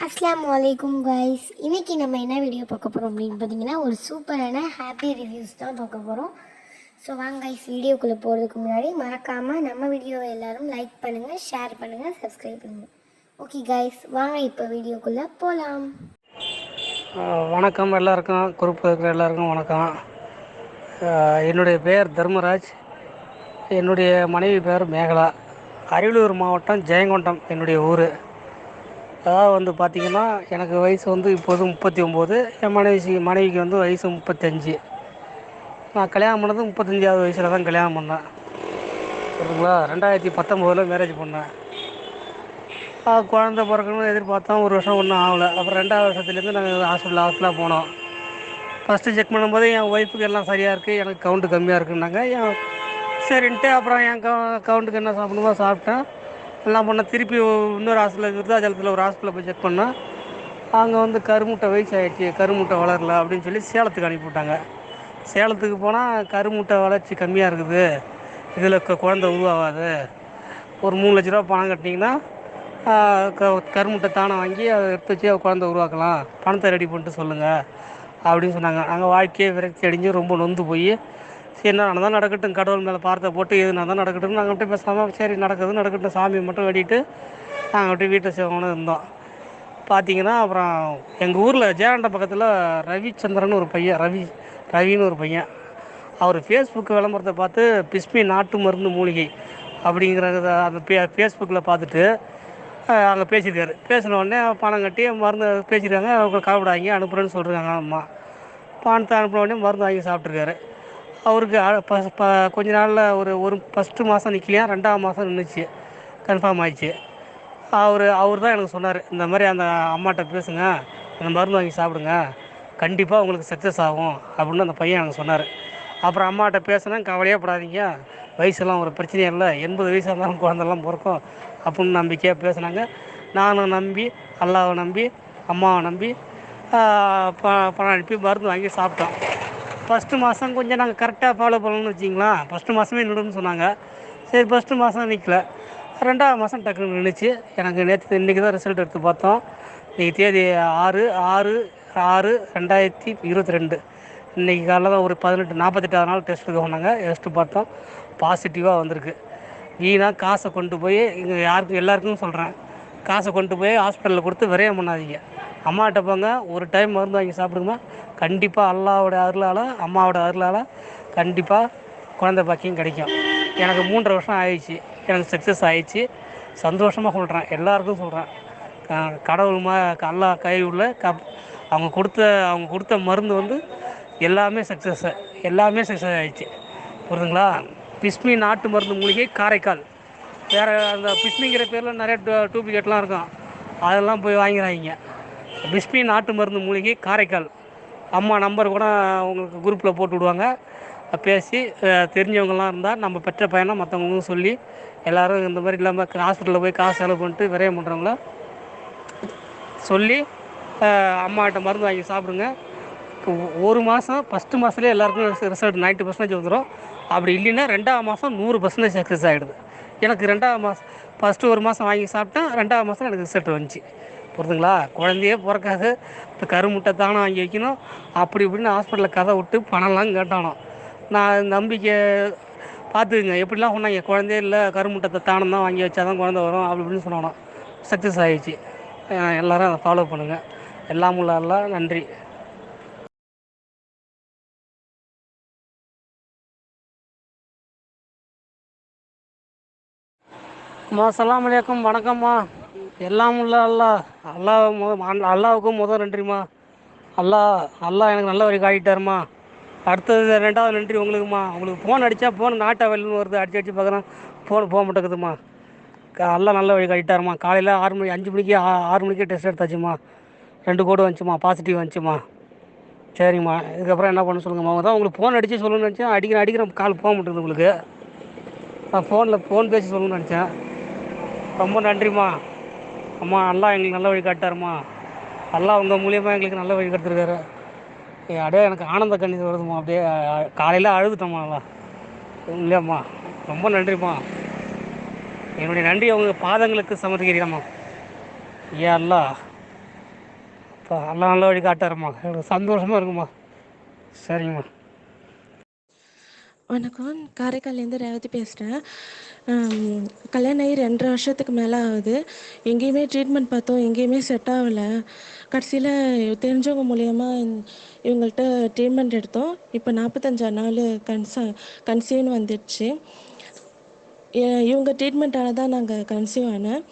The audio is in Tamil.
அஸ்ஸலாமு அலைக்கும் கைஸ். இன்றைக்கி நம்ம என்ன வீடியோ பார்க்க போகிறோம் அப்படின்னு பார்த்தீங்கன்னா, ஒரு சூப்பரான ஹாப்பி ரிவ்யூஸ் தான் பார்க்க போகிறோம். ஸோ வாங்க கைஸ், வீடியோக்குள்ளே போகிறதுக்கு முன்னாடி மறக்காமல் நம்ம வீடியோவை எல்லோரும் லைக் பண்ணுங்கள், ஷேர் பண்ணுங்கள், சப்ஸ்கிரைப் பண்ணுங்கள். ஓகே கைஸ், வாங்க இப்போ வீடியோக்குள்ளே போகலாம். வணக்கம் எல்லாருக்கும், குரூப் இருக்கிற எல்லாருக்கும் வணக்கம். என்னுடைய பெயர் தர்மராஜ், என்னுடைய மனைவி பேர் மேகலா. அரியலூர் மாவட்டம் ஜெயங்கொண்டம் என்னுடைய ஊர். அதாவது வந்து பார்த்திங்கன்னா, எனக்கு வயசு வந்து இப்போது 39, என் மனைவிக்கு வந்து வயசு 35. நான் கல்யாணம் பண்ணது 35ஆவது வயசில் தான் கல்யாணம் பண்ணேன். சரிங்களா? 2019 மேரேஜ் பண்ணேன். குழந்த பிறக்கணும்னு எதிர்பார்த்தோம். ஒரு வருஷம் ஒன்றும் ஆகலை. அப்புறம் 2வது வருஷத்துலேருந்து நாங்கள் ஹாஸ்பிட்டலாக போனோம். ஃபஸ்ட்டு செக் பண்ணும்போது என் ஒய்ஃபுக்கு எல்லாம் சரியாக இருக்குது, எனக்கு கவுண்ட்டு கம்மியாக இருக்குன்னாங்க. சரின்ட்டு அப்புறம் என் கவுண்ட்டுக்கு என்ன சாப்பிடணுமோ சாப்பிட்டேன். எல்லாம் பண்ணேன். திருப்பி இன்னொரு ஹாஸ்பிட்டலில், விருதாச்சலத்தில் ஒரு ஹாஸ்பிட்டலில் போய் செக் பண்ணேன். அங்கே வந்து கருமுட்டை வயசு ஆகிடுச்சி, கருமுட்டை வளரல அப்படின்னு சொல்லி சேலத்துக்கு அனுப்பிவிட்டாங்க. சேலத்துக்கு போனால் கருமுட்டை வளர்ச்சி கம்மியாக இருக்குது, இதில் குழந்தை உருவாகாது, ஒரு 3 லட்ச ரூபா பணம் கட்டினீங்கன்னா கருமுட்டை தானே வாங்கி அதை எடுத்து வச்சு குழந்தை உருவாக்கலாம், பணத்தை ரெடி பண்ணிட்டு சொல்லுங்கள் அப்படின்னு சொன்னாங்க. நாங்கள் வாழ்க்கையை விரக்தி அடைஞ்சு ரொம்ப நொந்து போய், சரி என்ன நடந்தால் நடக்கட்டும், கடவுள் மேலே பார்த்த போட்டு எது நடந்தால் நடக்கட்டும் நாங்கள் விட்டு பேசாமல் சரி நடக்கட்டும் சாமி மட்டும் வெடிட்டு நாங்கள் விட்டு வீட்டை சேவங்கன்னு இருந்தோம். பார்த்திங்கன்னா அப்புறம் எங்கள் ஊரில் ஜெயகொண்டம் பக்கத்தில் ரவிச்சந்திரன் ஒரு பையன், ரவின்னு ஒரு பையன், அவர் ஃபேஸ்புக் விளம்பரத்தை பார்த்து பிஸ்மி நாட்டு மருந்து மூலிகை அப்படிங்கிறத அந்த ஃபேஸ்புக்கில் பார்த்துட்டு அங்கே பேசியிருக்காரு. பேசின உடனே பணம் கட்டி மருந்து பேசியிருக்காங்க. அவங்க கவலைப்படாதீங்க அனுப்புகிறேன்னு சொல்கிறாங்க. அம்மா பணத்தை அனுப்பின உடனே மருந்து வாங்கி சாப்பிட்ருக்காரு. அவருக்கு கொஞ்ச நாளில் ஒரு ஃபஸ்ட்டு மாதம் நிற்கலையா, 2வது மாதம் நின்றுச்சு, கன்ஃபார்ம் ஆயிடுச்சு. அவர் தான் எனக்கு சொன்னார், இந்த மாதிரி அந்த அம்மாட்ட பேசுங்க, அந்த மருந்து வாங்கி சாப்பிடுங்க, கண்டிப்பாக உங்களுக்கு சக்ஸஸ் ஆகும் அப்படின்னு அந்த பையன் எனக்கு சொன்னார். அப்புறம் அம்மாட்ட பேசினேன், கவலையே படாதீங்க, வயசெல்லாம் ஒரு பிரச்சனையும் இல்லை, 80 வயசாக இருந்தாலும் குழந்தெல்லாம் பிறக்கும் அப்படின்னு நம்பிக்கையாக பேசுனாங்க. நானும் நம்பி, அல்லாவை நம்பி, அம்மாவை நம்பி பணம் அனுப்பி மருந்து வாங்கி சாப்பிட்டோம். ஃபஸ்ட்டு மாதம் கொஞ்சம் நாங்கள் கரெக்டாக ஃபாலோ பண்ணணும்னு வச்சிங்களா, ஃபஸ்ட்டு மாதமே நின்றுன்னு சொன்னாங்க. சரி ஃபஸ்ட்டு மாதம் நிற்கல, 2வது மாதம் டக்குன்னு நின்றுச்சு. எனக்கு இன்றைக்கி தான் ரிசல்ட் எடுத்து பார்த்தோம். இன்றைக்கி தேதி 6/6/2022. இன்றைக்கி காலையில் தான் ஒரு 48 நாள் டெஸ்ட்டுக்கு போனாங்க. டெஸ்ட்டு பார்த்தோம், பாசிட்டிவாக வந்திருக்கு. வீணாக காசை கொண்டு போய் இங்கே எல்லாருக்கும் சொல்கிறேன், காசை கொண்டு போய் ஹாஸ்பிட்டலில் கொடுத்து விரயம் பண்ணாதீங்க. அம்மாகிட்ட போங்க, ஒரு டைம் மருந்து வாங்கி சாப்பிடுங்க, கண்டிப்பாக அல்லாவோட அருளால், அம்மாவோட அருளால் கண்டிப்பாக குழந்தை பாக்கியம் கிடைக்கும். எனக்கு 3.5 வருஷம் ஆயிடுச்சு, எனக்கு சக்ஸஸ் ஆகிடுச்சு. சந்தோஷமாக சொல்கிறேன், எல்லாருக்கும் சொல்கிறேன். கடவுள் அல்லா கை உள்ள அவங்க கொடுத்த மருந்து வந்து எல்லாமே சக்ஸஸ் ஆகிடுச்சு. புரியுதுங்களா? பிஸ்மி நாட்டு மருந்து மூலிகை, காரைக்கால். வேறு அந்த பிஸ்மிங்கிற பேரில் நிறைய டூப்ளிகேட்லாம் இருக்கும், அதெல்லாம் போய் வாங்கிறாங்க. பிஸ்மி நாட்டு மருந்து மூலிகை, காரைக்கால். அம்மா நம்பர் கூட உங்களுக்கு குரூப்பில் போட்டு விடுவாங்க. பேசி தெரிஞ்சவங்களாம் இருந்தால் நம்ம பெற்ற பையனை மற்றவங்களுக்கும் சொல்லி, எல்லோரும் இந்த மாதிரி இல்லாமல் ஹாஸ்பிட்டலில் போய் காசு செலவு பண்ணிட்டு விரயம் பண்ணுறவங்கள சொல்லி அம்மாகிட்ட மருந்து வாங்கி சாப்பிடுங்க. ஒரு மாதம் ஃபஸ்ட்டு மாதத்துலேயே எல்லாருக்கும் ரிசல்ட் 90% வந்துடும். அப்படி இல்லைன்னா 2வது மாதம் 100% சக்ஸஸ் ஆகிடுது. எனக்கு 2வது மாதம் ஃபஸ்ட்டு ஒரு மாதம் வாங்கி சாப்பிட்டேன், 2வது மாதம் எனக்கு ரிசல்ட் வந்துச்சு. புரியுதுங்களா? குழந்தையே பிறக்காது, இப்போ கருமுட்டை தானே வாங்கி வைக்கணும் அப்படி இப்படின்னு ஹாஸ்பிட்டலில் கதை விட்டு பணம்லாம் கேட்டானோ. நான் நம்பிக்கை பார்த்துக்குங்க, எப்படிலாம் சொன்னாங்க, குழந்தையே இல்லை, கருமுட்டத்தை தானம் தான் வாங்கி வச்சா தான் குழந்தை வரும் அப்படி இப்படின்னு சொன்னானோ. சக்ஸஸ் ஆகிடுச்சு. எல்லோரும் அதை ஃபாலோ பண்ணுங்கள். எல்லாம் உள்ள எல்லாம் நன்றி. அஸ்ஸலாமு அலைக்கும். வணக்கம்மா. எல்லாம் உள்ள அல்லாவுக்கும் நன்றிம்மா. அல்லாஹ் எனக்கு நல்ல வழி காட்டிட்டாருமா. அடுத்தது 2வது நன்றி உங்களுக்குமா. உங்களுக்கு ஃபோன் அடித்தா ஃபோன் நாட்டை வெளின்னு வருது, அடிச்சு பார்க்குறேன், ஃபோன் போக மாட்டேங்குதுமா. அல்லாஹ் நல்ல வழி காட்டிட்டாருமா. காலையில் 5 மணிக்கு 6 மணிக்கே டெஸ்ட் எடுத்தாச்சுமா, 2 கோடு வந்துச்சுமா, பாசிட்டிவ் வந்துச்சுமா. சரிம்மா, இதுக்கப்புறம் என்ன பண்ண சொல்லுங்கம்மா. தான் உங்களுக்கு ஃபோன் அடித்து சொல்லணும்னு நினச்சேன், அடிக்கிறேன் கால் போக மாட்டேங்குது உங்களுக்கு. நான் ஃபோன் பேசி சொல்லணும்னு நினச்சேன். ரொம்ப நன்றிம்மா. அம்மா, அல்லாஹ் எங்களுக்கு நல்ல வழி காட்டாருமா. அல்லாஹ் உங்கள் மூலியமாக எங்களுக்கு நல்ல வழி காட்டுருக்காரு. அப்படியே எனக்கு ஆனந்த கண்ணீர் வருதுமா. அப்படியே காலையில் அழுதுட்டோம்மா. நல்லா இல்லையாம்மா, ரொம்ப நன்றிம்மா. என்னுடைய நன்றி அவங்க பாதங்களுக்கு சமர்ப்பிக்கிறேம்மா. ஏன் அல்லாஹ் இப்போ எல்லாம் நல்ல வழி காட்டாருமா, எனக்கு சந்தோஷமாக இருக்குமா. சரிங்கம்மா. வணக்கம், காரைக்கால்லேருந்து ரேவதி பேசுகிறேன். கல்யாணம் ஆகி 2.5 வருஷத்துக்கு மேலே ஆகுது. எங்கேயுமே ட்ரீட்மெண்ட் பார்த்தோம், எங்கேயுமே செட் ஆகலை. கடைசியில் தெரிஞ்சவங்க மூலயமா இவங்கள்ட்ட ட்ரீட்மெண்ட் எடுத்தோம். இப்போ 45 நாள் கன்சீவ்னு வந்துடுச்சு. இவங்க ட்ரீட்மெண்ட்டால் தான் நாங்கள் கன்சீவ் ஆனேன்.